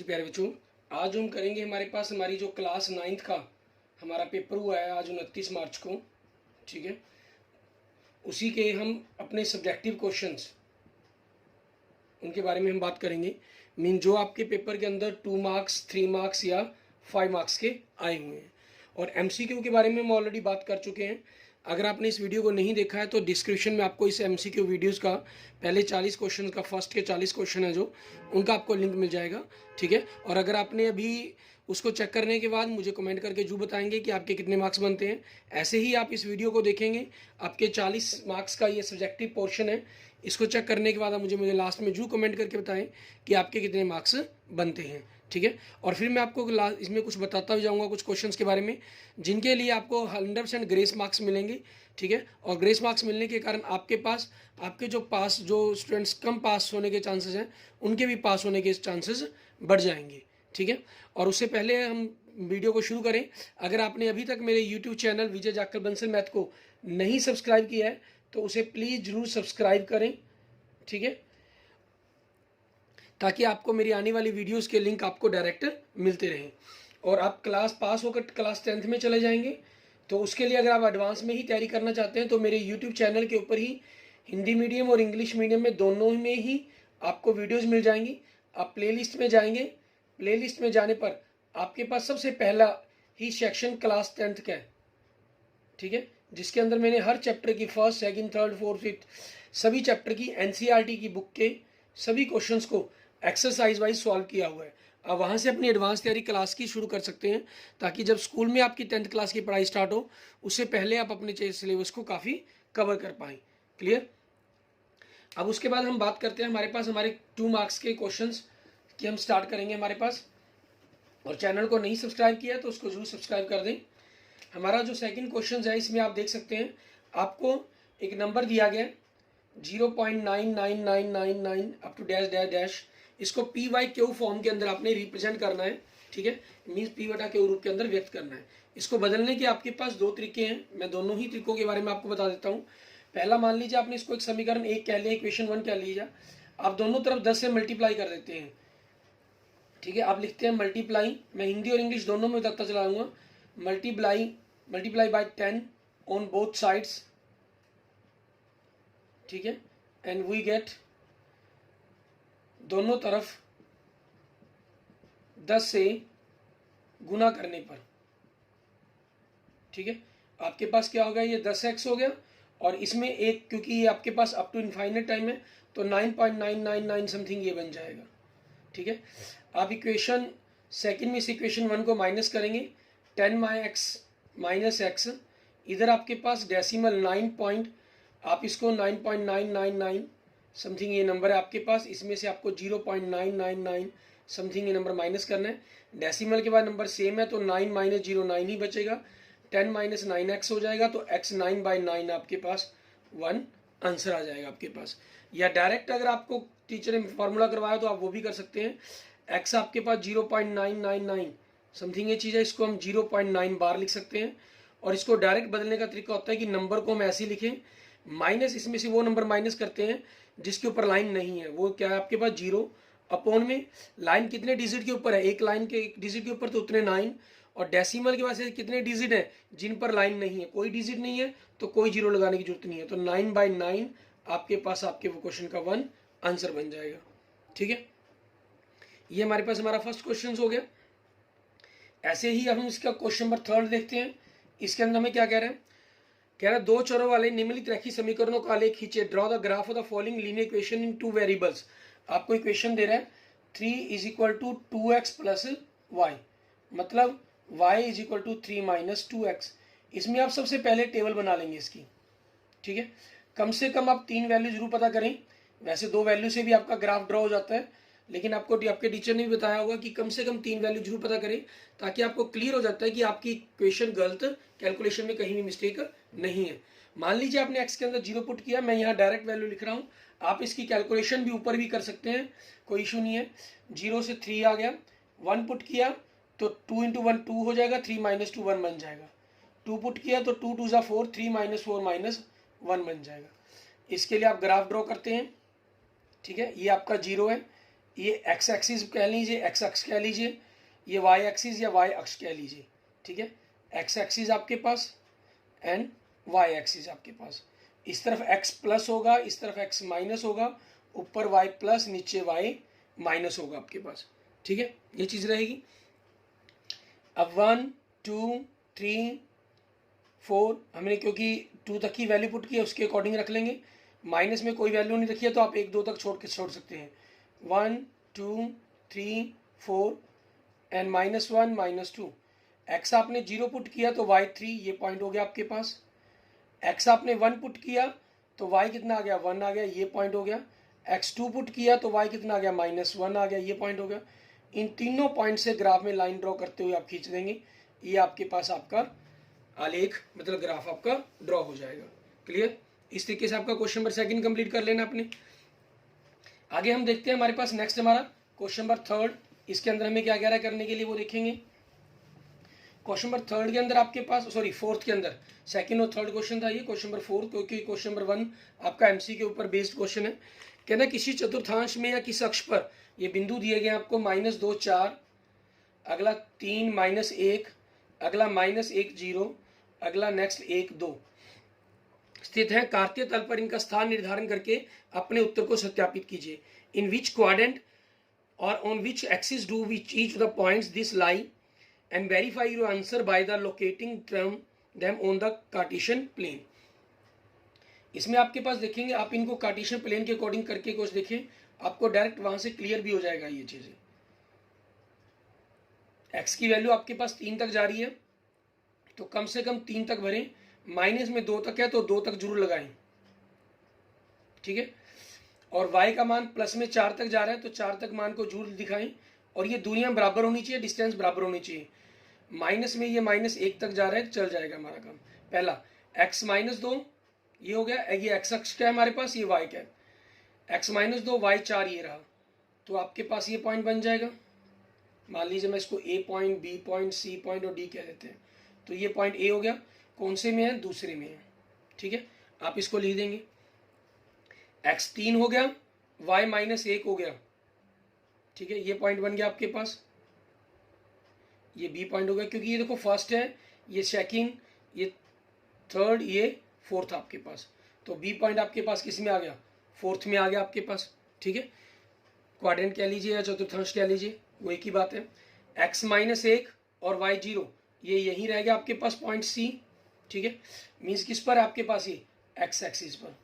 जी प्यारे बच्चों, आज हम करेंगे हमारे पास हमारी जो क्लास 9th का हमारा पेपर हुआ है आज 29 मार्च को। ठीक है, उसी के हम अपने सब्जेक्टिव क्वेश्चंस उनके बारे में हम बात करेंगे। मीन जो आपके पेपर के अंदर 2 मार्क्स 3 मार्क्स या 5 मार्क्स के आए हुए हैं। और एमसीक्यू के बारे में हम ऑलरेडी बात कर चुके हैं। अगर आपने इस वीडियो को नहीं देखा है तो डिस्क्रिप्शन में आपको इस एमसीक्यू वीडियोस का पहले 40 क्वेश्चन का फर्स्ट के 40 क्वेश्चन है जो उनका आपको लिंक मिल जाएगा। ठीक है, और अगर आपने अभी उसको चेक करने के बाद मुझे कमेंट करके जो बताएंगे कि आपके कितने मार्क्स बनते हैं, ऐसे ही आप इस वीडियो को देखेंगे। आपके 40 मार्क्स का ये सब्जेक्टिव पोर्शन है, इसको चेक करने के बाद आप मुझे लास्ट में जो कमेंट करके बताएं कि आपके कितने मार्क्स बनते हैं। ठीक है, और फिर मैं आपको इसमें कुछ बताता भी जाऊंगा कुछ क्वेश्चंस के बारे में जिनके लिए आपको 100% ग्रेस मार्क्स मिलेंगे। ठीक है, और ग्रेस मार्क्स मिलने के कारण आपके पास आपके जो स्टूडेंट्स कम पास होने के चांसेस हैं उनके भी पास होने के चांसेस बढ़ जाएंगे। ठीक है, और उससे पहले हम वीडियो को शुरू करें, अगर आपने अभी तक मेरे यूट्यूब चैनल विजय जाखल बंसल मैथ को नहीं सब्सक्राइब किया है तो उसे प्लीज़ ज़रूर सब्सक्राइब करें। ठीक है, ताकि आपको मेरी आने वाली वीडियोस के लिंक आपको डायरेक्ट मिलते रहें और आप क्लास पास होकर क्लास 10th में चले जाएंगे। तो उसके लिए अगर आप एडवांस में ही तैयारी करना चाहते हैं तो मेरे यूट्यूब चैनल के ऊपर ही हिंदी मीडियम और इंग्लिश मीडियम में दोनों में ही आपको वीडियोज़ मिल जाएंगी। आप प्लेलिस्ट में जाएंगे, प्लेलिस्ट में जाने पर आपके पास सबसे पहला ही सेक्शन क्लास 10th का है। ठीक है, जिसके अंदर मैंने हर चैप्टर की first second third fourth fifth सभी चैप्टर की एनसीईआरटी की बुक के सभी क्वेश्चंस को एक्सरसाइज वाइज सॉल्व किया हुआ है। आप वहाँ से अपनी एडवांस तैयारी क्लास की शुरू कर सकते हैं ताकि जब स्कूल में आपकी 10th क्लास की पढ़ाई स्टार्ट हो उससे पहले आप अपने सिलेबस को काफ़ी कवर कर पाएँ। क्लियर। अब उसके बाद हम बात करते हैं हमारे पास हमारे 2 मार्क्स के क्वेश्चंस की हम स्टार्ट करेंगे हमारे पास। और चैनल को नहीं सब्सक्राइब किया तो उसको जरूर सब्सक्राइब कर दें। हमारा जो सेकंड क्वेश्चन है इसमें आप देख सकते हैं आपको एक नंबर दिया गया 0.99999 up to dash dash dash. इसको पी वाई क्यू फॉर्म के अंदर आपने रिप्रेजेंट करना है। ठीक है, मीन्स पी बटा क्यू रूप के अंदर व्यक्त करना है। इसको बदलने के आपके पास 2 तरीके हैं, मैं दोनों ही तरीकों के बारे में आपको बता देता हूँ। पहला, मान लीजिए आपने इसको एक समीकरण 1 कह लिया, इक्वेशन 1 कह लीजिए, आप दोनों तरफ 10 से मल्टीप्लाई कर देते हैं। ठीक है, आप लिखते हैं मल्टीप्लाई, मैं हिंदी और इंग्लिश दोनों में बताता चलाऊंगा, multiply by 10 on both sides. ठीक है, एंड वी गेट दोनों तरफ 10 से गुना करने पर। ठीक है, आपके पास क्या हो गया, ये 10x हो गया और इसमें एक, क्योंकि ये आपके पास अप टू इनफाइनाइट टाइम है तो 9.999 समथिंग ये बन जाएगा। ठीक है, आप इक्वेशन सेकंड में इस इक्वेशन 1 को माइनस करेंगे, 10x माइनस एक्स, इधर आपके पास डेसिमल 9 आप इसको 9.999 समथिंग ये नंबर है आपके पास, इसमें से आपको 0.999 समथिंग ये नंबर माइनस करना है। डेसिमल के बाद नंबर सेम है तो 9 माइनस 0 9 ही बचेगा, 10 माइनस 9x हो जाएगा तो x 9/9 आपके पास 1 आंसर आ जाएगा आपके पास। या डायरेक्ट अगर आपको टीचर ने फॉर्मूला करवाया तो आप वो भी कर सकते हैं। x आपके पास 0.999 समथिंग ये चीज़ है, इसको हम 0.9 बार लिख सकते हैं। और इसको डायरेक्ट बदलने का तरीका होता है कि नंबर को हम ऐसे ही लिखें, माइनस इसमें से वो नंबर माइनस करते हैं जिसके ऊपर लाइन नहीं है, वो क्या है आपके पास 0 अपॉन में लाइन कितने डिजिट के ऊपर है, एक लाइन के एक डिजिट के ऊपर तो उतने 9, और डेसिमल के पास कितने डिजिट है जिन पर लाइन नहीं है, कोई डिजिट नहीं है तो कोई 0 लगाने की जरूरत नहीं है, तो 9/9 आपके पास आपके वो क्वेश्चन का 1 आंसर बन जाएगा। ठीक है, ये हमारे पास हमारा फर्स्ट क्वेश्चन हो गया। ऐसे ही हम इसका क्वेश्चन नंबर 3 देखते हैं। इसके अंदर हमें क्या कह रहे हैं, कह रहा है 2 चरों वाले निम्नलिखित रैखिक समीकरणों का आलेख खींचे, draw the graph of the following linear equation in 2 variables. आपको इक्वेशन दे रहा है 3 = 2x + y, मतलब y = 3 - 2x। इसमें आप सबसे पहले टेबल बना लेंगे इसकी। ठीक है, कम से कम आप 3 वैल्यू जरूर पता करें, वैसे 2 वैल्यू से भी आपका ग्राफ ड्रॉ हो जाता है, लेकिन आपको आपके टीचर ने भी बताया होगा कि कम से कम 3 वैल्यू जरूर पता करें ताकि आपको क्लियर हो जाता है कि आपकी इक्वेशन गलत, कैलकुलेशन में कहीं भी मिस्टेक नहीं है। मान लीजिए आपने x के अंदर 0 पुट किया, मैं यहाँ डायरेक्ट वैल्यू लिख रहा हूँ, आप इसकी कैलकुलेशन भी ऊपर भी कर सकते हैं, कोई इशू नहीं है। 0 से 3 आ गया, 1 पुट किया तो 2 × 1 2 हो जाएगा, 3 - 2 1 बन जाएगा। 2 पुट किया तो 2 × 2 = 4, 3 - 4 - 1 बन जाएगा। इसके लिए आप ग्राफ ड्रॉ करते हैं। ठीक है, ये आपका 0 है, ये एक्स एक्सिस कह लीजिए, एक्स अक्ष कह लीजिए, ये वाई एक्सिस या वाई अक्ष कह लीजिए, ठीक है। एक्स एक्सिस आपके पास एंड वाई एक्सिस आपके पास, इस तरफ एक्स प्लस होगा, इस तरफ एक्स माइनस होगा, ऊपर वाई प्लस नीचे वाई माइनस होगा आपके पास, ठीक है। ये चीज़ रहेगी। अब 1 2 3 4 हमने क्योंकि 2 तक की वैल्यू पुट की है उसके अकॉर्डिंग रख लेंगे। माइनस में कोई वैल्यू नहीं रखी है तो आप 1 2 तक छोड़ सकते हैं। 1 2 3 4 एंड -1 -2। एक्स आपने 0 पुट किया तो वाई 3 ये पॉइंट हो गया आपके पास। एक्स आपने 1 पुट किया तो वाई कितना आ गया 1 आ गया, ये पॉइंट हो गया। एक्स 2 पुट किया तो वाई कितना आ गया -1 आ गया, ये पॉइंट हो गया। इन तीनों पॉइंट से ग्राफ में लाइन ड्रॉ करते हुए आप खींच देंगे, ये आपके पास आपका आलेख मतलब ग्राफ आपका ड्रॉ हो जाएगा। क्लियर? इस तरीके से आपका क्वेश्चन नंबर 2 कंप्लीट कर लेना आपने। आगे हम देखते हैं हमारे पास नेक्स्ट हमारा क्वेश्चन नंबर 3। इसके अंदर हमें क्या कह रहा है करने के लिए वो देखेंगे। क्वेश्चन नंबर 3 के अंदर आपके पास, सॉरी 4th के अंदर, 2nd और 3rd क्वेश्चन था ये। क्वेश्चन नंबर 4 क्योंकि क्वेश्चन नंबर 1 आपका एमसी के ऊपर बेस्ड क्वेश्चन है। कहना किसी चतुर्थांश में या किस अक्ष पर ये बिंदु दिए गए आपको -2 4, अगला 3 -1, अगला -1 0, अगला नेक्स्ट 1 2 स्थित है। कार्तीय तल पर इनका स्थान निर्धारण करके अपने उत्तर को सत्यापित कीजिए। इन विच क्वाड्रेंट और on which axis do which each the points this lie and verify your answer by the locating them on the Cartesian plane। इसमें आपके पास देखेंगे आप इनको कार्टेशियन प्लेन के अकॉर्डिंग करके कुछ देखें, आपको डायरेक्ट वहां से क्लियर भी हो जाएगा ये चीजें। एक्स की वैल्यू आपके पास 3 तक जा रही है तो कम से कम 3 तक भरें, माइनस में 2 तक है तो 2 तक जरूर लगाएं, ठीक है। और y का मान प्लस में 4 तक जा रहा है तो 4 तक मान को जरूर दिखाएं। और ये दूरियां बराबर होनी चाहिए, डिस्टेंस बराबर होनी चाहिए। माइनस में ये -1 तक जा रहा है, चल जाएगा हमारा काम। पहला x -2 ये हो गया, ये x अक्ष क्या है हमारे पास, ये y क्या है, x -2 y 4 ये रहा, तो आपके पास ये पॉइंट बन जाएगा। मान लीजिए मैं इसको a point, b point, c point और d कह देते हैं, तो ये पॉइंट a हो गया। कौन से में है, दूसरे में है, ठीक है। आप इसको लिख देंगे, x 3 हो गया, y -1 हो गया, ठीक है। ये पॉइंट बन गया आपके पास, ये बी पॉइंट हो गया क्योंकि ये देखो फर्स्ट है, ये सेकंड, ये थर्ड, ये फोर्थ आपके पास, तो बी पॉइंट आपके पास किस में आ गया, फोर्थ में आ गया आपके पास, ठीक है। क्वाड्रेंट कह लीजिए या चतुर्थांश कह लीजिए, वो एक ही बात है। x -1 और y 0 ये यहीं रह गया आपके पास पॉइंट सी, ठीक है। मीन्स किस पर आपके पास ये x एक्सिस पर,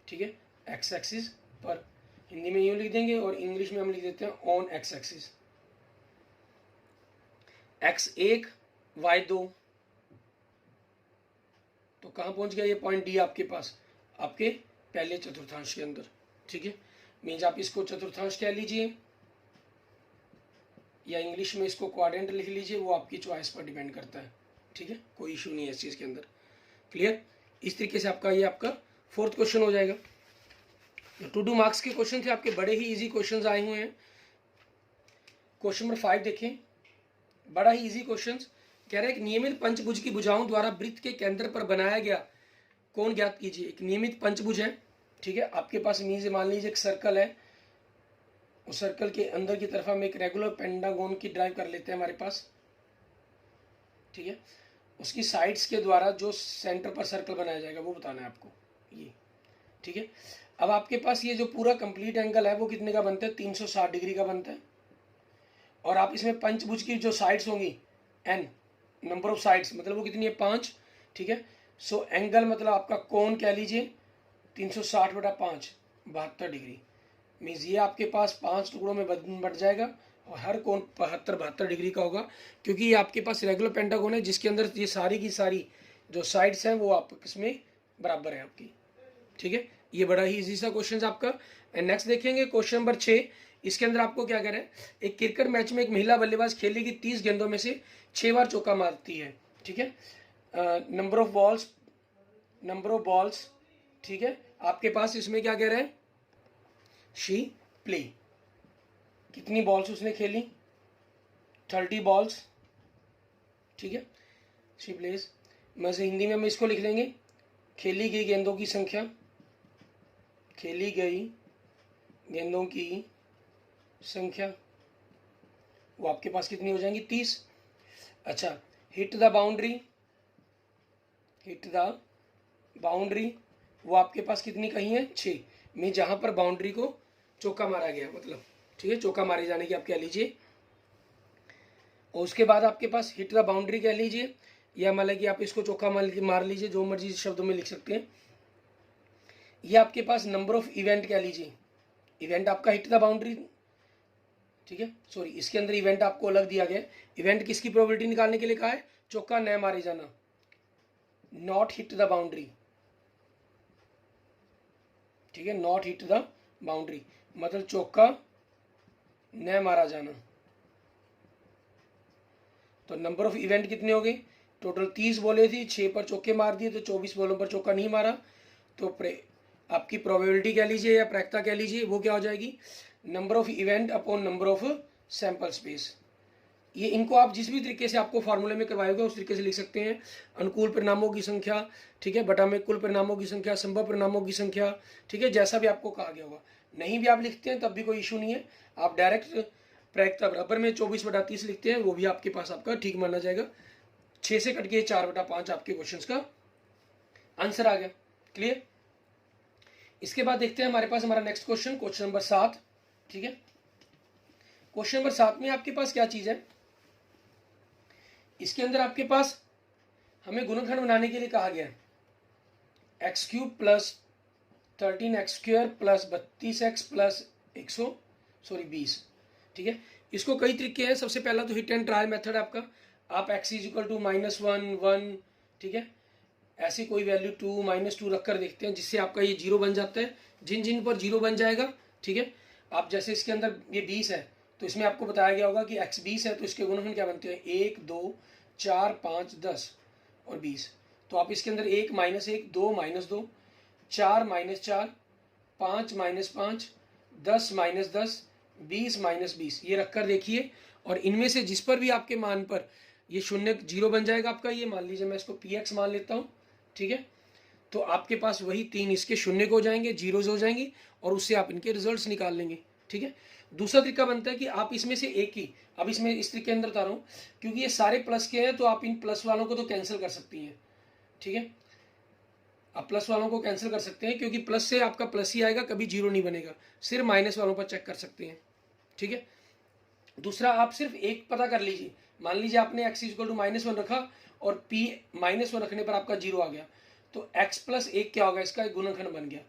ठीक है, x एक्सिस पर। हिंदी में यूँ लिख देंगे और इंग्लिश में हम लिख देते हैं on x axis. x1 y2 तो कहाँ पहुंच गया ये पॉइंट डी आपके पास, आपके पहले चतुर्थांश के अंदर, ठीक है। मीन्स आप इसको चतुर्थांश कह लीजिए या इंग्लिश में इसको क्वाड्रेंट लिख लीजिए, वो आपकी चॉइस पर डिपेंड करता है, ठीक है। कोई इशू नहीं है इस चीज़ के अंदर। क्लियर? इस तरीके से आपका ये आपका 4th क्वेश्चन हो जाएगा। टू डू मार्क्स के क्वेश्चन थे आपके, बड़े ही इजी क्वेश्चंस आए हुए हैं। क्वेश्चन नंबर 5 देखें, बड़ा ही इजी क्वेश्चन कह रहा है, एक नियमित पंचभुज की भुजाओं द्वारा वृत्त के केंद्र पर बनाया गया कोण ज्ञात कीजिए। एक नियमित पंचभुज है, ठीक है। आपके पास मान लीजिए एक सर्कल है, उस सर्कल के अंदर की तरफ हम एक रेगुलर पेंटागोन की ड्राइव कर लेते हैं हमारे पास, ठीक है। उसकी साइड्स के द्वारा जो सेंटर पर सर्कल बनाया जाएगा वो बताना है आपको, ये, ठीक है। अब आपके पास ये जो पूरा कंप्लीट एंगल है वो कितने का बनता है, 360 डिग्री का बनता है। और आप इसमें पंचभुज की जो साइड्स होंगी n नंबर ऑफ साइड्स मतलब वो कितनी है 5, ठीक है। सो एंगल मतलब आपका कोण कह लीजिए 360/5 72 डिग्री। मीन्स ये आपके पास 5 टुकड़ों में बढ़ जाएगा और हर कोण 72 डिग्री का होगा, क्योंकि ये आपके पास रेगुलर पेंटागोन है जिसके अंदर ये सारी की सारी जो साइड्स हैं वो आपस में बराबर है आपकी, ठीक है। ये बड़ा ही इजी सा क्वेश्चन आपका। एंड नेक्स्ट देखेंगे क्वेश्चन नंबर 6। इसके अंदर आपको क्या कह रहा है, एक क्रिकेट मैच में एक महिला बल्लेबाज खेलेगी 30 गेंदों में से 6 बार चौका मारती है, ठीक है। नंबर ऑफ बॉल्स, ठीक है। आपके पास इसमें क्या कह रहा है, शी प्ले, कितनी बॉल्स उसने खेली, 30 बॉल्स, ठीक है। शी प्लेज, मैं से हिंदी में हम इसको लिख लेंगे, खेली गई गेंदों की संख्या, खेली गई गेंदों की संख्या वो आपके पास कितनी हो जाएंगी 30। अच्छा, hit the boundary, hit the boundary वो आपके पास कितनी कही है 6 में, जहां पर बाउंड्री को चौका मारा गया मतलब, ठीक है, चौका मारे जाने की आप कह लीजिए। और उसके बाद आपके पास हिट द बाउंड्री कह लीजिए, या मतलब कि आप इसको चौका मार लीजिए, जो मर्जी शब्दों में लिख सकते हैं। ये आपके पास नंबर ऑफ इवेंट कह लीजिए, इवेंट आपका हिट द बाउंड्री, ठीक है, सॉरी इसके अंदर इवेंट आपको अलग दिया गया है। इवेंट किसकी प्रोबेबिलिटी निकालने के लिए कहा है, चौका न मारे जाना, नॉट हिट द बाउंड्री, ठीक है, नॉट हिट द बाउंड्री मतलब चौका न मारा जाना। तो नंबर ऑफ इवेंट कितने हो गए, टोटल 30 बोले थी, 6 पर चौके मार दिए तो 24 बॉलों पर चौका नहीं मारा, तो आपकी प्रोबेबिलिटी कह लीजिए या प्रायिकता कह लीजिए, वो क्या हो जाएगी, number of event upon number of sample space. ये इनको आप जिस भी तरीके से आपको फॉर्मूले में करवाए होगा उस तरीके से लिख सकते हैं। अनुकूल परिणामों की संख्या, ठीक है, बटा में कुल परिणामों की संख्या, संभव परिणामों की संख्या, ठीक है, जैसा भी आपको कहा गया होगा। नहीं भी आप लिखते हैं तब भी कोई इशू नहीं है, आप डायरेक्ट प्रायिकता बराबर में 24/30 लिखते हैं, वो भी आपके पास आपका ठीक माना जाएगा। 6 से कट के 4/5 आपके क्वेश्चन का आंसर आ गया। क्लियर। इसके बाद देखते हैं हमारे पास हमारा नेक्स्ट क्वेश्चन, क्वेश्चन नंबर 7, ठीक है। क्वेश्चन नंबर 7 में आपके पास क्या चीज है, इसके अंदर आपके पास हमें गुणनखंड बनाने के लिए कहा गया है x³ plus 13x² plus 32x plus 120, ठीक है। इसको कई तरीके हैं, सबसे पहला तो हिट एंड ट्रायल मेथड आपका, आप x = -1 ठीक है, ऐसी कोई वैल्यू 2 -2 रखकर देखते हैं, जिससे आपका ये 0 बन जाता है। जिन जिन पर 0 बन जाएगा, ठीक है, आप जैसे इसके अंदर ये 20 है तो इसमें आपको बताया गया होगा कि x 20 है तो इसके गुणनखंड क्या बनते हैं 1 2 4 5 10 और 20। तो आप इसके अंदर 1 -1 2 -2 4 -4 5 -5 10 -10 20 -20 ये रखकर देखिए, और इनमें से जिस पर भी आपके मान पर ये 0 बन जाएगा आपका, ये मान लीजिए मैं इसको px मान लेता हूँ, ठीक है, तो आपके पास वही 3 इसके 0 हो जाएंगे, 0 हो जाएंगे, और उससे आप इनके रिजल्ट्स निकाल लेंगे, ठीक है। दूसरा तरीका बनता है कि आप इसमें से एक ही, अब इसमें इस तरीके के अंदर बता रहा हूँ क्योंकि ये सारे प्लस के हैं, तो आप इन प्लस वालों को तो कैंसिल कर सकती हैं, ठीक है, आप प्लस वालों को कैंसिल कर सकते हैं क्योंकि प्लस से आपका प्लस ही आएगा, कभी 0 नहीं बनेगा। सिर्फ माइनस वालों पर चेक कर सकते हैं, ठीक है। दूसरा आप सिर्फ एक पता कर लीजिए, मान लीजिए आपने x = -1 रखा और p -1 रखने पर आपका 0 आ गया, तो x + 1 क्या होगा, इसका एक गुणनखंड बन गया।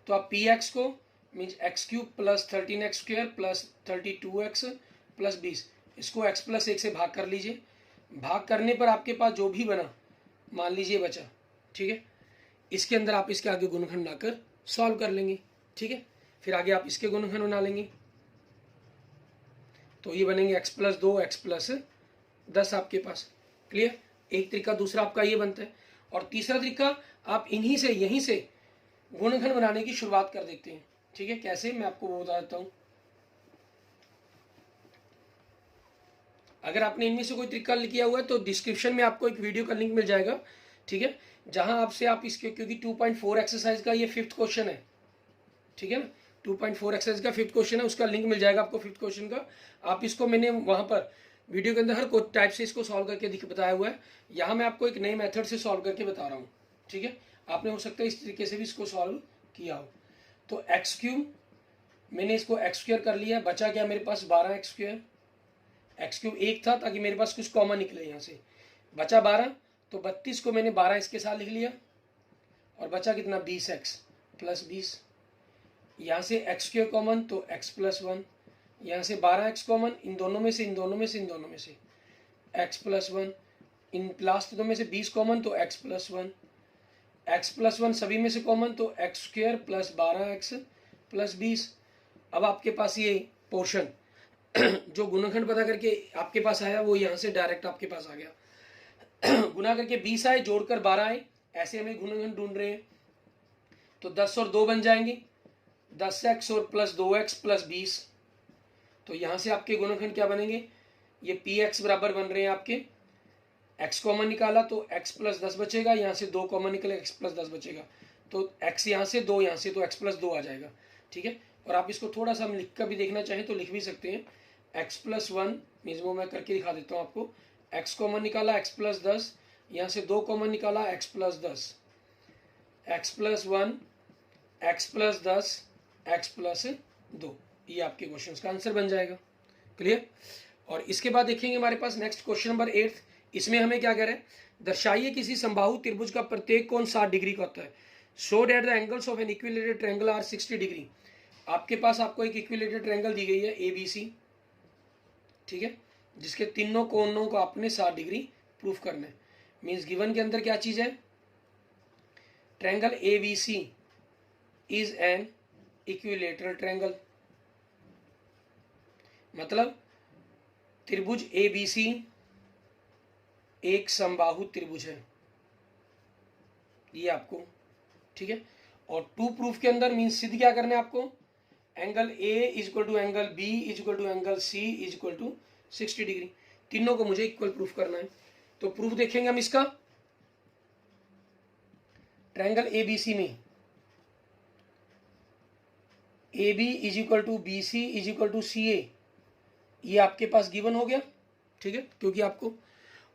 तो आप px को means x³ plus 13x² plus 32x plus 20, इसको x + 1 से भाग कर लीजिए। भाग करने पर आपके पास जो भी बना मान लीजिए बचा, ठीक है, इसके अंदर आप इसके आगे गुणनखंड लाकर सॉल्व कर लेंगे, ठीक है। फिर आगे आप इसके गुणनखंड बना लेंगे, तो ये बनेंगे x + 2 x + 10 आपके पास। क्लियर। एक तरीका दूसरा आपका ये बनता है, और तीसरा तरीका आप इन्हीं से यहीं से गुणनखंड बनाने की शुरुआत कर देते हैं, ठीक है। कैसे, मैं आपको वो बता देता हूँ। अगर आपने इनमें से कोई तरीका किया हुआ है तो डिस्क्रिप्शन में आपको एक वीडियो का लिंक मिल जाएगा, ठीक है, जहां आपसे आप इसके, क्योंकि 2.4 एक्सरसाइज का ये 5th क्वेश्चन है, ठीक है ना, 2.4 एक्सरसाइज का 5th क्वेश्चन है, उसका लिंक मिल जाएगा आपको 5th क्वेश्चन का। आप इसको, मैंने वहां पर वीडियो के अंदर हर टाइप से इसको सॉल्व करके बताया हुआ है, यहाँ मैं आपको एक नए मेथड से सॉल्व करके बता रहा हूँ, ठीक है। आपने हो सकता है इस तरीके से भी इसको सॉल्व किया हो। तो x³ मैंने इसको x² कर लिया, बचा क्या मेरे पास 12x², x³ 1 था ताकि मेरे पास कुछ कॉमन निकले, यहाँ से बचा 12, तो 32 को मैंने 12 इसके साथ लिख लिया, और बचा कितना 20x प्लस 20, यहाँ से x² कॉमन तो x + 1, यहाँ से 12x कॉमन, इन दोनों में से इन दोनों में से इन दोनों में से x + 1, इन लास्ट दो में से 20 कॉमन तो x + 1, x + 1 सभी में से कॉमन तो x² प्लस 12x प्लस 20। अब आपके पास ये पोर्शन जो गुणनखंड पता करके आपके पास आया वो यहाँ से डायरेक्ट आपके पास आ गया। गुना करके 20 आए, जोड़कर 12 आए, ऐसे हमें गुणनखंड ढूंढ रहे हैं, तो 10 और 2 बन जाएंगे, 10x और प्लस 2x प्लस 20। तो यहाँ से आपके गुणनखंड क्या बनेंगे, ये px बराबर बन रहे हैं आपके, x कॉमन निकाला तो x + 10 बचेगा, यहाँ से 2 कॉमन निकले x + 10 बचेगा, तो x यहाँ से 2 यहाँ से, तो x + 2 आ जाएगा, ठीक है। और आप इसको थोड़ा सा हम लिख कर भी देखना चाहें तो लिख भी सकते हैं। x+1 मीन्स वो मैं करके दिखा देता हूँ आपको। x कॉमन निकाला, x+10, यहाँ से 2 कॉमन निकाला, x+10, x+1, x+10, x+2, ये आपके क्वेश्चन का आंसर बन जाएगा। क्लियर। और इसके बाद देखेंगे हमारे पास नेक्स्ट क्वेश्चन नंबर 8। इसमें हमें क्या कह रहे हैं, दर्शाइए किसी समबाहु त्रिभुज का प्रत्येक कोण 60 डिग्री का होता है। Show that the angles of an equilateral triangle are 60 degree. आपके पास आपको एक इक्विलेटरल ट्रायंगल दी गई है ABC, ठीक है, जिसके तीनों कोणों को आपने 60 डिग्री प्रूफ करना है। मीन्स गिवन के अंदर क्या चीज है, triangle ABC is an equilateral triangle, मतलब त्रिभुज ABC एक समबाहु त्रिभुज है, ये आपको, ठीक है। और टू प्रूफ के अंदर मीन्स सिद्ध क्या करना है आपको, angle A is equal to angle B is equal to angle C is equal to 60 degree, तीनों को मुझे इक्वल प्रूफ करना है। तो प्रूफ देखेंगे हम इसका, ट्रायंगल ABC में AB is equal to BC is equal to CA, ये आपके पास गिवन हो गया, ठीक है, क्योंकि आपको,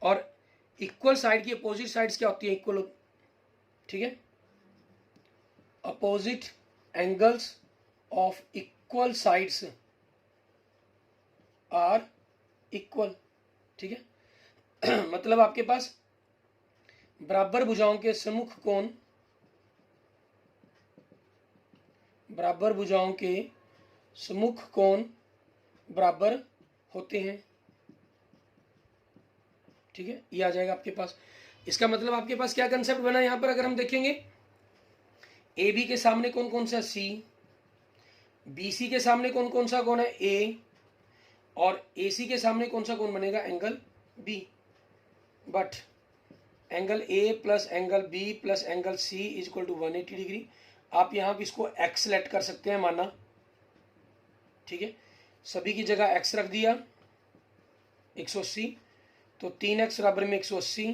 और इक्वल साइड की अपोजिट साइड्स क्या होती है, इक्वल, ठीक है, opposite angles of equal sides are equal, ठीक है। मतलब आपके पास बराबर भुजाओं के सम्मुख कोण, बराबर भुजाओं के सम्मुख कोण बराबर होते हैं, ठीक है, ये आ जाएगा आपके पास। इसका मतलब आपके पास क्या कंसेप्ट बना यहां पर, अगर हम देखेंगे AB के सामने कौन कौन सा C, BC के सामने कौन कौन सा कोण है A, और AC के सामने कौन सा कोण बनेगा, angle B। But angle A plus angle B plus angle C is equal to 180 degree. आप यहाँ पे इसको x सेलेक्ट कर सकते हैं माना, ठीक है, सभी की जगह x रख दिया 180, तो 3x बराबर में 180,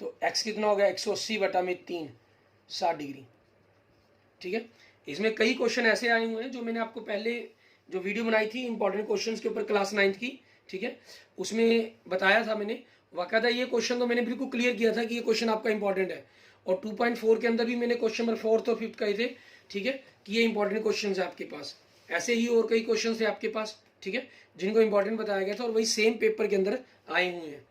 तो x कितना हो गया 180 बटा में 3, 60 डिग्री, ठीक है। इसमें कई क्वेश्चन ऐसे आए हुए हैं जो मैंने आपको पहले जो वीडियो बनाई थी इंपॉर्टेंट क्वेश्चंस के ऊपर क्लास 9th की, ठीक है, उसमें बताया था मैंने, वाकई ये क्वेश्चन तो मैंने बिल्कुल क्लियर किया था कि ये क्वेश्चन आपका इंपॉर्टेंट है। और 2.4 के अंदर भी मैंने क्वेश्चन नंबर 4th और 5th कहे थे, ठीक है, कि ये इंपॉर्टेंट क्वेश्चन है आपके पास। ऐसे ही और कई क्वेश्चन थे आपके पास, ठीक है, जिनको इंपॉर्टेंट बताया गया था और वही सेम पेपर के अंदर आए हुए हैं।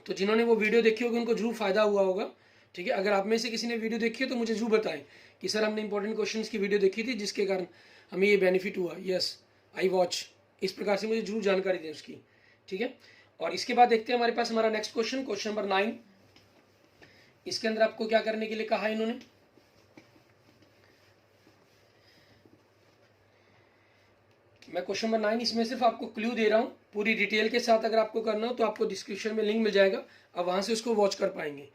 तो जिन्होंने वो वीडियो देखी होगी उनको जरूर फायदा हुआ होगा, ठीक है। अगर आप में से किसी ने वीडियो देखी है तो मुझे जरूर बताएं कि सर हमने इंपॉर्टेंट क्वेश्चंस की वीडियो देखी थी जिसके कारण हमें ये बेनिफिट हुआ, यस आई वॉच, इस प्रकार से मुझे जरूर जानकारी दें उसकी, ठीक है। और इसके बाद देखते हैं हमारे पास हमारा नेक्स्ट क्वेश्चन, क्वेश्चन नंबर 9। इसके अंदर आपको क्या करने के लिए कहा है इन्होंने, मैं क्वेश्चन नंबर 9 इसमें सिर्फ आपको क्लू दे रहा हूं, पूरी डिटेल के साथ अगर आपको करना हो तो आपको डिस्क्रिप्शन में लिंक मिल जाएगा, आप वहां से उसको वॉच कर पाएंगे।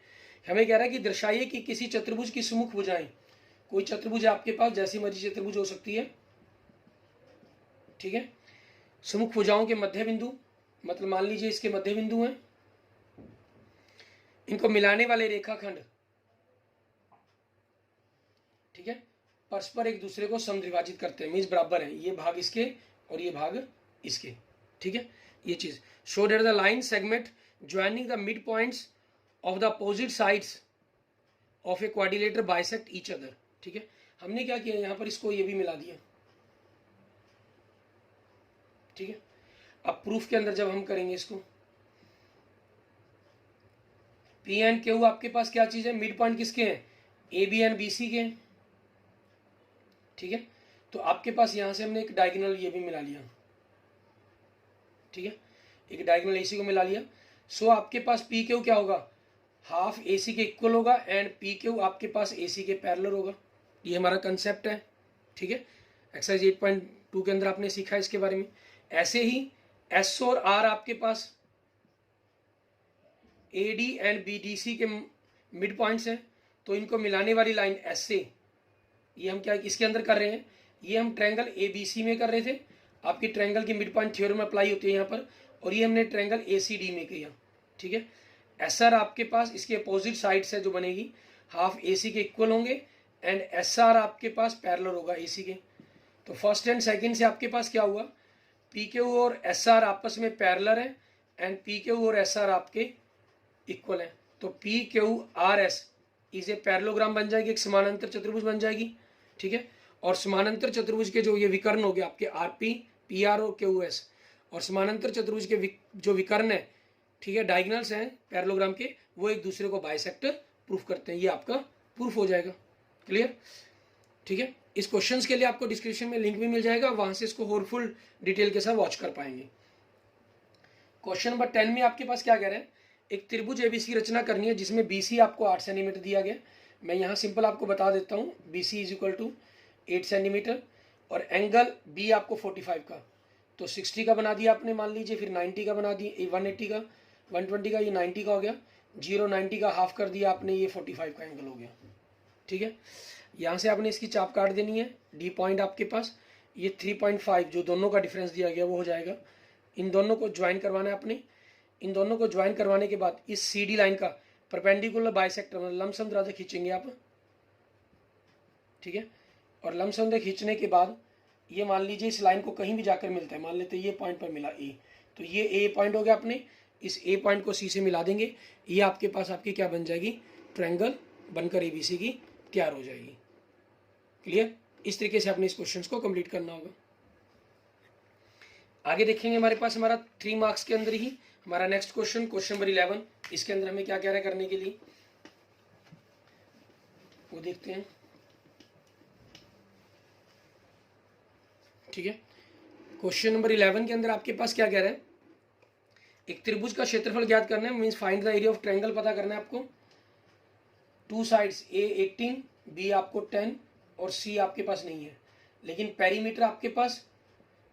हमें कह रहा है कि दर्शाइए कि किसी चतुर्भुज की सम्मुख भुजाएं, कोई चतुर्भुज आपके पास जैसी मर्जी चतुर्भुज हो सकती है, ठीक है, सम्मुख भुजाओं के मध्य बिंदु, मतलब मान लीजिए इसके मध्य बिंदु हैं, इनको मिलाने वाले रेखाखंड, ठीक है, परस्पर एक दूसरे को समद्विभाजित करते हैं, मीन्स बराबर है, ये भाग इसके और ये भाग इसके, ठीक है, ये चीज। Show that the line segment joining the mid points of the opposite sides of A quadrilateral bisect each other, ठीक है। हमने क्या किया यहां पर, इसको ये भी मिला दिया, ठीक है। अब प्रूफ के अंदर जब हम करेंगे इसको, P एंड Q आपके पास क्या चीज है, मिड पॉइंट किसके हैं, AB एंड BC के, ठीक है। तो आपके पास यहां से हमने एक डायगोनल ये भी मिला लिया, ठीक है, एक डायगोनल AC को मिला लिया। सो आपके पास PQ क्या होगा, हाफ AC के इक्वल होगा एंड PQ आपके पास AC के पैरेलल होगा, ये हमारा कंसेप्ट है, ठीक है। एक्सरसाइज 8.2 के अंदर आपने सीखा इसके बारे में। ऐसे ही S और R आपके पास AD एंड BDC के मिड पॉइंट्स हैं, तो इनको मिलाने वाली लाइन SA, ये हम क्या इसके अंदर कर रहे हैं, ये हम ट्रायंगल ABC में कर रहे थे, आपकी ट्रायंगल की मिड पॉइंट थ्योरम अप्लाई होती है यहाँ पर, और ये हमने ट्रायंगल ACD में किया, ठीक है। SR आपके पास इसके अपोजिट साइड से जो बनेगी, हाफ AC के इक्वल होंगे एंड एस आर आपके पास पैरेलल होगा AC के। तो फर्स्ट एंड सेकंड से आपके पास क्या हुआ, PQ और SR आपस में पैरेलल है एंड PQ और SR आपके इक्वल है। तो PQRS इसे पैरेललोग्राम बन जाएगी, एक समानांतर चतुर्भुज बन जाएगी, ठीक है। और समानांतर चतुर्भुज के जो ये विकर्ण हो गए आपके RP, PR और QS, और समानांतर चतुर्भुज के जो विकर्ण है, ठीक है, डायगोनल्स हैं पैरेललोग्राम के, वो एक दूसरे को बाइसेक्टर प्रूफ करते हैं। ये आपका प्रूफ हो जाएगा। क्लियर, ठीक है। इस क्वेश्चंस के लिए आपको डिस्क्रिप्शन में लिंक भी मिल जाएगा, वहां से इसको और फुल डिटेल के साथ वॉच कर पाएंगे। क्वेश्चन नंबर 10 में आपके पास क्या कह रहे हैं, एक त्रिभुज ABC की रचना करनी है जिसमें BC आपको 8 सेंटीमीटर दिया गया। मैं यहाँ सिंपल आपको बता देता हूँ, BC is equal to 8 centimetre और एंगल B आपको 45 का, तो 60 का बना दिया आपने मान लीजिए, फिर 90 का बना दिए, 180 का, 120 का, ये 90 का हो गया, 90 का हाफ कर दिया आपने, ये 45 का एंगल हो गया, ठीक है। यहाँ से आपने इसकी चाप काट देनी है, D पॉइंट आपके पास, ये 3.5 जो दोनों का डिफरेंस दिया गया वो हो जाएगा। इन दोनों को ज्वाइन करवाना है आपने। इन दोनों को ज्वाइन करवाने के बाद इस CD लाइन का परपेंडिकुलर बाइसेक्टर मतलब लमसम दराजा खींचेंगे आप, ठीक है। और लमसम दराजा खींचने के बाद ये मान लीजिए इस लाइन को कहीं भी जाकर मिलता है, मान लेते हैं ये पॉइंट पर मिला A, तो ये A पॉइंट हो गया, अपने इस A पॉइंट को C से मिला देंगे, ये आपके पास आपकी क्या बन जाएगी, ट्रायंगल बनकर ABC की तैयार हो जाएगी। क्लियर, इस तरीके से आपने इस क्वेश्चन को कंप्लीट करना होगा। आगे देखेंगे हमारे पास हमारा 3 मार्क्स के अंदर ही हमारा नेक्स्ट क्वेश्चन, क्वेश्चन नंबर 11। इसके अंदर हमें क्या कह रहा है करने के लिए, वो देखते हैं, ठीक है। क्वेश्चन नंबर 11 के अंदर आपके पास क्या कह रहा है, एक त्रिभुज का क्षेत्रफल ज्ञात करना है, means find the area of triangle पता करना है आपको। 2 साइड्स A 18, B आपको 10 और C आपके पास नहीं है, लेकिन पेरीमीटर आपके पास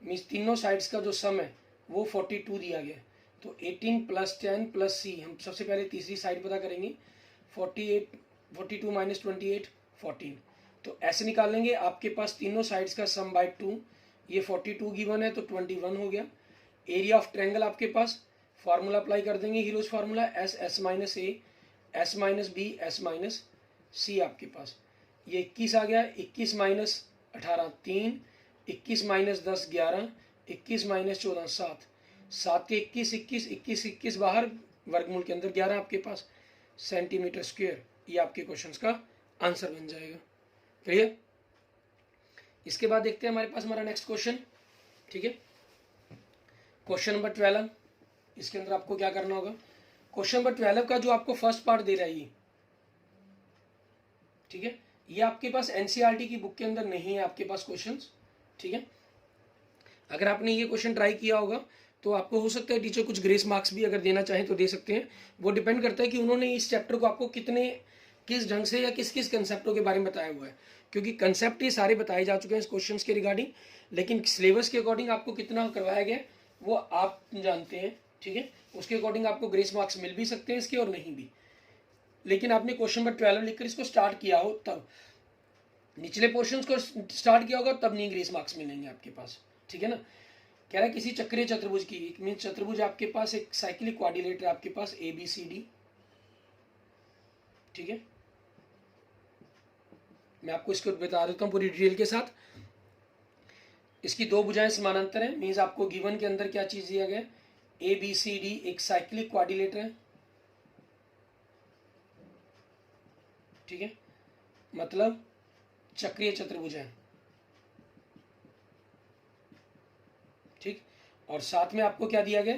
मीन्स तीनों साइड्स का जो सम है वो 42 दिया गया है। तो 18 + 10 + C, हम सबसे पहले तीसरी साइड पता करेंगे, 42 - 28 14। तो ऐसे निकालेंगे, आपके पास तीनों साइड्स का सम बाय 2, ये 42 गिवन है तो 21 हो गया। एरिया ऑफ ट्रायंगल आपके पास फार्मूला अप्लाई कर देंगे, heroes formula, S - A, S - B, S - C आपके पास, ये 21 आ गया, 21 - 18 3, 21 - 10 11, 21 - 14 7, 7 के 21 21 21 21 बाहर, वर्गमूल के अंदर 11 आपके पास सेंटीमीटर स्क्वायर, ये आपके क्वेश्चंस का आंसर बन जाएगा। क्लियर, इसके बाद देखते हैं हमारे पास हमारा नेक्स्ट क्वेश्चन, ठीक है। क्वेश्चन नंबर 12, इसके अंदर आपको क्या करना होगा, क्वेश्चन नंबर 12 का जो आपको फर्स्ट पार्ट दे रहा है ये, ठीक है, ये आपके पास NCERT की बुक के अंदर नहीं है आपके पास क्वेश्चंस, ठीक है। अगर आपने ये क्वेश्चन ट्राई किया होगा तो आपको हो सकता है टीचर कुछ ग्रेस मार्क्स भी अगर देना चाहें तो दे सकते हैं, वो डिपेंड करता है कि उन्होंने इस चैप्टर को आपको किस ढंग से या किस किस कंसेप्टों के बारे में बताया हुआ है, क्योंकि कंसेप्ट ये सारे बताए जा चुके हैं इस क्वेश्चन के रिगार्डिंग, लेकिन सिलेबस के अकॉर्डिंग आपको कितना करवाया गया वो आप जानते हैं, ठीक है। उसके अकॉर्डिंग आपको ग्रेस मार्क्स मिल भी सकते हैं इसके और नहीं भी, लेकिन आपने क्वेश्चन नंबर 12 लिखकर इसको स्टार्ट किया हो तब, निचले पोर्शन को स्टार्ट किया होगा तब नहीं ग्रेस मार्क्स मिलेंगे आपके पास, ठीक है ना। कह रहा है किसी चक्रीय चतुर्भुज की, मीन चतुर्भुज आपके पास एक साइक्लिक क्वाड्रिलेटर आपके पास ABCD, ठीक है। मैं आपको इसको बता देता हूँ पूरी डिटेल के साथ। इसकी दो भुजाएं समानांतर हैं, मीन्स आपको गिवन के अंदर क्या चीज दिया गया, ABCD एक साइक्लिक क्वाड्रिलेटर है, ठीक है, मतलब चक्रीय चतुर्भुज है, ठीक। और साथ में आपको क्या दिया गया,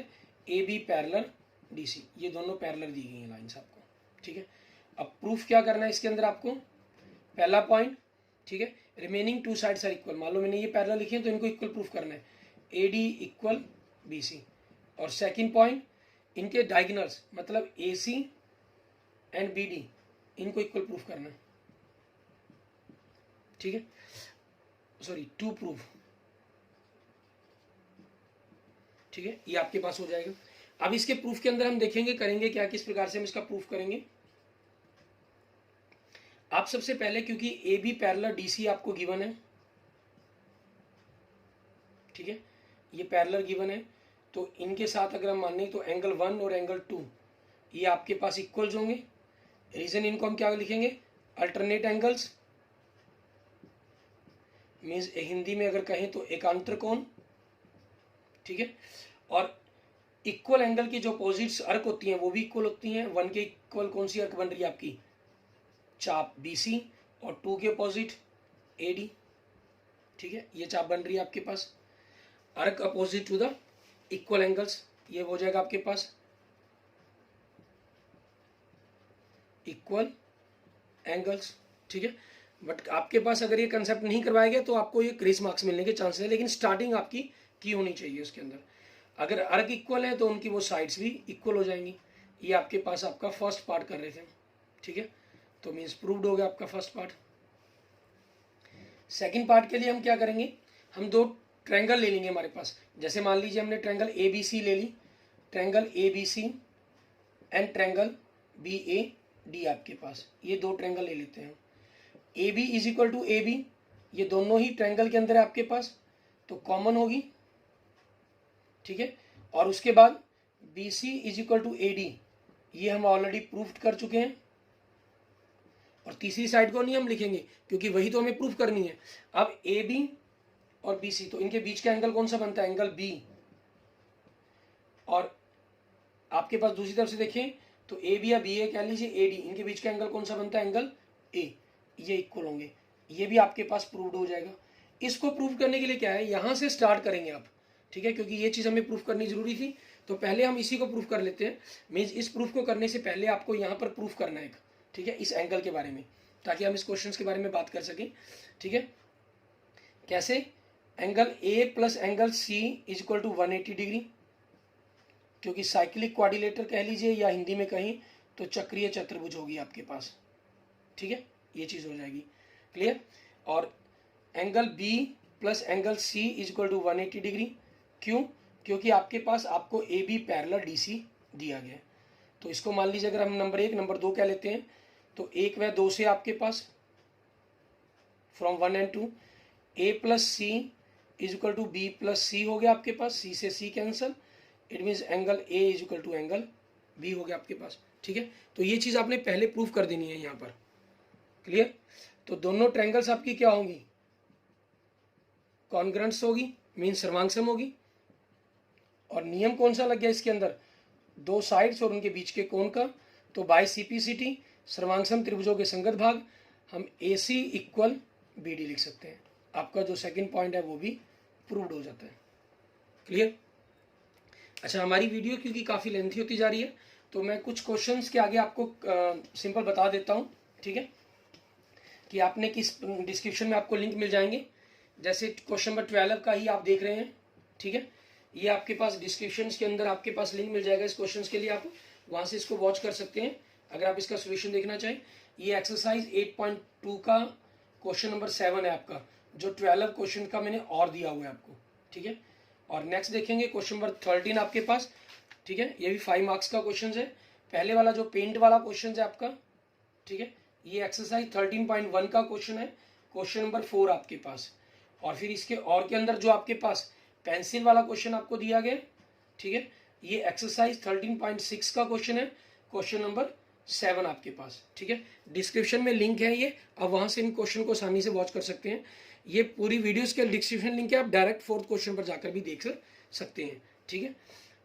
AB पैरेलल DC, ये दोनों पैरेलल दी गई हैं लाइंस आपको, ठीक है। अब प्रूफ क्या करना है इसके अंदर आपको, पहला पॉइंट, ठीक है, रिमेनिंग 2 साइड्स आर इक्वल, मान लो मैंने ये पैरेलल लिखे हैं तो इनको इक्वल प्रूफ करना है, AD = BC। और सेकंड पॉइंट, इनके डायगोनल्स मतलब AC एंड BD इनको इक्वल प्रूफ करना है, ठीक है, सॉरी टू प्रूफ, ठीक है, ये आपके पास हो जाएगा। अब इसके प्रूफ के अंदर हम देखेंगे करेंगे क्या, किस प्रकार से हम इसका प्रूफ करेंगे। आप सबसे पहले, क्योंकि AB पैरेलल DC आपको गिवन है, ठीक है, ये पैरेलल गिवन है, तो इनके साथ अगर हम माने तो एंगल 1 और एंगल 2 ये आपके पास इक्वल्स होंगे। रीजन इनको हम क्या लिखेंगे, अल्टरनेट एंगल्स, मीन्स हिंदी में अगर कहें तो एकांतर कोण, ठीक है। और इक्वल एंगल की जो अपोजिट्स अर्क होती हैं वो भी इक्वल होती हैं। 1 के इक्वल कौन सी अर्क बन रही है आपकी, चाप BC, और 2 के अपोजिट AD, ठीक है। ये चाप बन रही है आपके पास, arc opposite to the equal angles, ये हो जाएगा आपके पास इक्वल एंगल्स, ठीक है। बट आपके पास अगर ये कंसेप्ट नहीं करवाया गया तो आपको ये ग्रेस मार्क्स मिलने के चांसेस है, लेकिन स्टार्टिंग आपकी की होनी चाहिए उसके अंदर। अगर अर्क इक्वल है तो उनकी वो साइड्स भी इक्वल हो जाएंगी। ये आपके पास आपका फर्स्ट पार्ट कर रहे थे, ठीक है। तो मीन्स प्रूव्ड हो गया आपका फर्स्ट पार्ट। सेकंड पार्ट के लिए हम क्या करेंगे, हम दो ट्रायंगल ले लेंगे हमारे पास। जैसे मान लीजिए हमने ट्रायंगल ABC ले ली, triangle ABC and triangle BAD आपके पास, ये दो ट्रायंगल ले लेते हैं। AB is equal to AB, ये दोनों ही ट्रायंगल के अंदर है आपके पास, तो कॉमन होगी, ठीक है। और उसके बाद BC is equal to AD, ये हम ऑलरेडी प्रूफ कर चुके हैं। और तीसरी साइड को नहीं हम लिखेंगे क्योंकि वही तो हमें प्रूफ करनी है। अब AB और BC, तो इनके बीच का एंगल कौन सा बनता है, एंगल B। और आपके पास दूसरी तरफ से देखें तो AB या BA कह लीजिए AD, इनके बीच का एंगल कौन सा बनता है, एंगल A। ये इक्वल होंगे, ये भी आपके पास प्रूव्ड हो जाएगा। इसको प्रूव करने के लिए क्या है, यहां से स्टार्ट करेंगे आप, ठीक है, क्योंकि ये चीज़ हमें प्रूफ करनी जरूरी थी। तो पहले हम इसी को प्रूफ कर लेते हैं। मीन्स इस प्रूफ को करने से पहले आपको यहाँ पर प्रूफ करना है, ठीक है, इस एंगल के बारे में, ताकि हम इस क्वेश्चन के बारे में बात कर सकें, ठीक है। कैसे, angle A plus angle C is equal to 180 degree, क्योंकि साइक्लिक क्वाड्रिलेटर कह लीजिए या हिंदी में कहीं तो चक्रीय चतुर्भुज होगी आपके पास, ठीक है, ये चीज़ हो जाएगी क्लियर। और angle B plus angle C is equal to 180 degree, क्यों, क्योंकि आपके पास आपको AB पैरेलल DC दिया गया है। तो इसको मान लीजिए अगर हम नंबर 1 नंबर 2 कह लेते हैं, तो 1 व 2 से आपके पास from 1 and 2 A plus C is equal to B plus C हो गया आपके पास, C से C cancel, it means angle A is equal to angle B हो गया आपके पास, ठीक है। तो ये चीज़ आपने पहले प्रूफ कर देनी है यहाँ पर, क्लियर। तो दोनों ट्रायंगल्स आपकी क्या होंगी, कॉन्ग्रुएंट्स होगी, मीन्स सर्वांगसम होगी। और नियम कौन सा लग गया इसके अंदर, दो साइड्स और उनके बीच के कोण का, तो बाय CPCT सर्वांगसम त्रिभुजों के संगत भाग, हम AC इक्वल BD लिख सकते हैं। आपका जो सेकंड पॉइंट है वो भी प्रूव्ड हो जाता है, क्लियर। अच्छा, हमारी वीडियो क्योंकि काफ़ी लेंथी होती जा रही है तो मैं कुछ क्वेश्चंस के आगे आपको सिंपल बता देता हूँ, ठीक है, कि आपने किस, डिस्क्रिप्शन में आपको लिंक मिल जाएंगे। जैसे क्वेश्चन नंबर 12 का ही आप देख रहे हैं, ठीक है, ये आपके पास डिस्क्रिप्शन के अंदर आपके पास लिंक मिल जाएगा इस क्वेश्चन के लिए, आप वहाँ से इसको वॉच कर सकते हैं अगर आप इसका सोल्यूशन देखना चाहें। ये एक्सरसाइज 8.2 का क्वेश्चन नंबर 7 है आपका, जो 12 क्वेश्चन का मैंने और दिया हुआ है आपको, ठीक है। और नेक्स्ट देखेंगे क्वेश्चन नंबर 13 आपके पास, ठीक है, ये भी 5 मार्क्स का क्वेश्चन है। पहले वाला जो पेंट वाला क्वेश्चन है आपका, ठीक है, ये एक्सरसाइज 13.1 का क्वेश्चन है, क्वेश्चन नंबर 4 आपके पास। और फिर इसके और के अंदर जो आपके पास पेंसिल वाला क्वेश्चन आपको दिया गया, ठीक है, ये एक्सरसाइज 13.6 का क्वेश्चन है, क्वेश्चन नंबर 7 आपके पास, ठीक है। डिस्क्रिप्शन में लिंक है ये, आप वहाँ से इन क्वेश्चन को आसानी से वॉच कर सकते हैं। ये पूरी वीडियोस के डिस्क्रिप्शन लिंक है, आप डायरेक्ट 4th क्वेश्चन पर जाकर भी देख सकते हैं, ठीक है।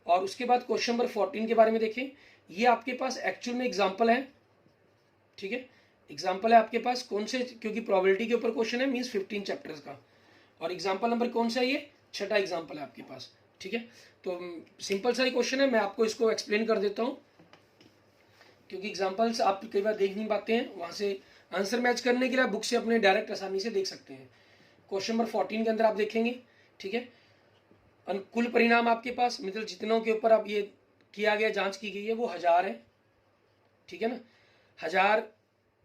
और उसके बाद क्वेश्चन नंबर 14 के बारे में देखें, ये आपके पास एक्चुअल में एग्जाम्पल है, ठीक है, एग्जाम्पल है आपके पास कौन से, क्योंकि प्रोबेबिलिटी के ऊपर क्वेश्चन है, मीन्स 15 चैप्टर्स का। और एग्जाम्पल नंबर कौन सा है, ये 6ठा एग्जाम्पल है आपके पास, ठीक है। तो सिंपल सा ही क्वेश्चन है, मैं आपको इसको एक्सप्लेन कर देता हूँ, क्योंकि एग्जाम्पल्स आप कई बार देख नहीं पाते हैं, वहाँ से आंसर मैच करने के लिए बुक से अपने डायरेक्ट आसानी से देख सकते हैं। क्वेश्चन नंबर 14 के अंदर आप देखेंगे, ठीक है, कुल परिणाम आपके पास, मतलब जितनों के ऊपर अब ये किया गया, जांच की गई है, वो 1000 है, ठीक है ना। 1000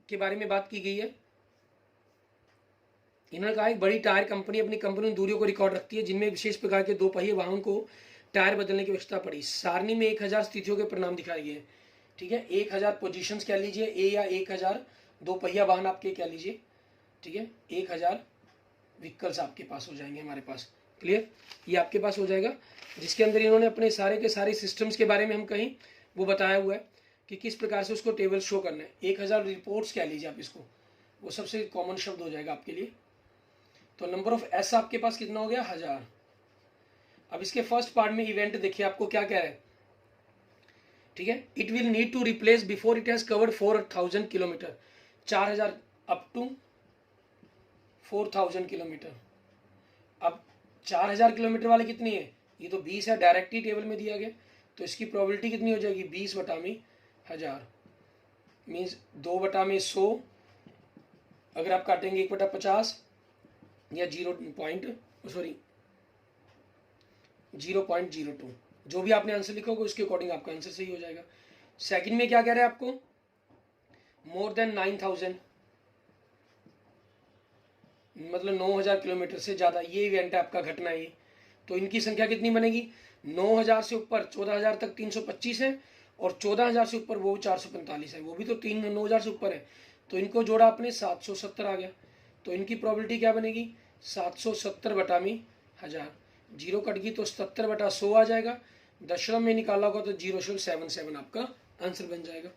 के बारे में बात की गई है। इन्होंने कहा एक बड़ी टायर कंपनी अपनी कंपनी दूरियों को रिकॉर्ड रखती है जिनमें विशेष प्रकार के 2 पहिए वाहन को टायर बदलने की आवश्यकता पड़ी। सारणी में 1000 स्थितियों के परिणाम दिखाए गए, ठीक है, 1000 पोजीशंस कह लीजिए ए, या 1000 2 पहिया वाहन आपके कह लीजिए, ठीक है, 1000 व्हीकल्स आपके पास हो जाएंगे हमारे पास, क्लियर। ये आपके पास हो जाएगा, जिसके अंदर इन्होंने अपने सारे के सारे सिस्टम्स के बारे में हम कहीं वो बताया हुआ है कि किस प्रकार से उसको टेबल शो करना है। 1000 रिपोर्ट्स कह लीजिए आप इसको, वो सबसे कॉमन शब्द हो जाएगा आपके लिए। तो नंबर ऑफ एस आपके पास कितना हो गया 1000। अब इसके फर्स्ट पार्ट में इवेंट देखिए आपको क्या कह रहा है, ठीक है। It will need to replace before it has covered 4000 kilometre, 4000 up to 4000 kilometre. अब 4000 किलोमीटर वाले कितनी है, ये तो 20 है, डायरेक्ट ही टेबल में दिया गया, तो इसकी प्रोबेबिलिटी कितनी हो जाएगी 20 बटा में 1000 मीन्स 2 बटा में 100, अगर आप काटेंगे 1 बटा 50 या 0.02, जो भी आपने आंसर लिखा होगा उसके अकॉर्डिंग आपका आंसर सही हो जाएगा। सेकंड में क्या कह रहे हैं आपको, मोर देन 9000 मतलब 9000 किलोमीटर से ज़्यादा, ये इवेंट है आपका, घटना ये, तो इनकी संख्या कितनी बनेगी, 9000 से ऊपर 14000 तक 325 है, और 14000 से ऊपर वो 445 है, वो भी तो 9000 से ऊपर है, तो इनको जोड़ा आपने 770 आ गया। तो इनकी प्रोबेबिलिटी क्या बनेगी 770 बटा में 1000, जीरो कट गई तो 77 बटा 100 आ जाएगा, दशमलव में निकाला होगा तो 0.77 आपका आंसर बन जाएगा।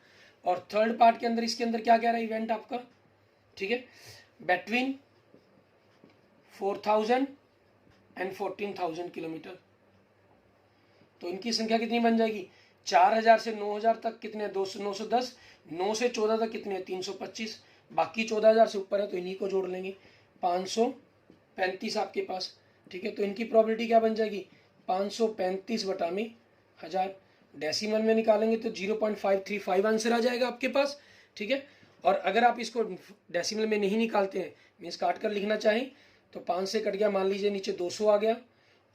और थर्ड पार्ट के अंदर इसके अंदर क्या कह रहा है इवेंट आपका, ठीक है, बिटवीन 4000 एंड 14000 किलोमीटर, तो इनकी संख्या कितनी बन जाएगी, 4000 से 9000 तक कितने 910, 9 से 14 तक कितने 325, बाकी 14000 से ऊपर है तो इन्हीं को जोड़ लेंगे, 535 आपके पास, ठीक है। तो इनकी प्रोबेबिलिटी क्या बन जाएगी 535 बटा में 1000, डेसिमल में निकालेंगे तो 0.535 आंसर आ जाएगा आपके पास, ठीक है। और अगर आप इसको डेसिमल में नहीं निकालते हैं, मीन्स काट कर लिखना चाहें, तो 5 से कट गया, मान लीजिए नीचे 200 आ गया,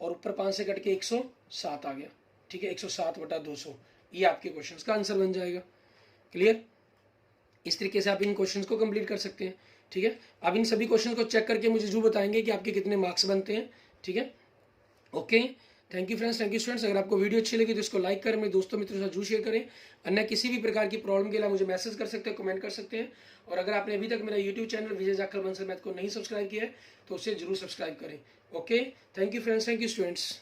और ऊपर 5 से कट के 107 आ गया, ठीक है, 107 बटा 200, ये आपके क्वेश्चंस का आंसर बन जाएगा। क्लियर, इस तरीके से आप इन क्वेश्चंस को कंप्लीट कर सकते हैं, ठीक है। आप इन सभी क्वेश्चन को चेक करके मुझे जो बताएंगे कि आपके कितने मार्क्स बनते हैं, ठीक है। Okay, thank you friends, thank you students. अगर आपको वीडियो अच्छी लगी तो इसको लाइक करें, मेरे दोस्तों मित्रों के साथ जरूर शेयर करें। अन्य किसी भी प्रकार की प्रॉब्लम के लिए मुझे मैसेज कर सकते हैं, कमेंट कर सकते हैं। और अगर आपने अभी तक मेरा यूट्यूब चैनल विजय जाखड़ बंसल मैथ को नहीं सब्सक्राइब किया है तो उसे जरूर सब्सक्राइब करें। Okay, thank you friends, thank you students.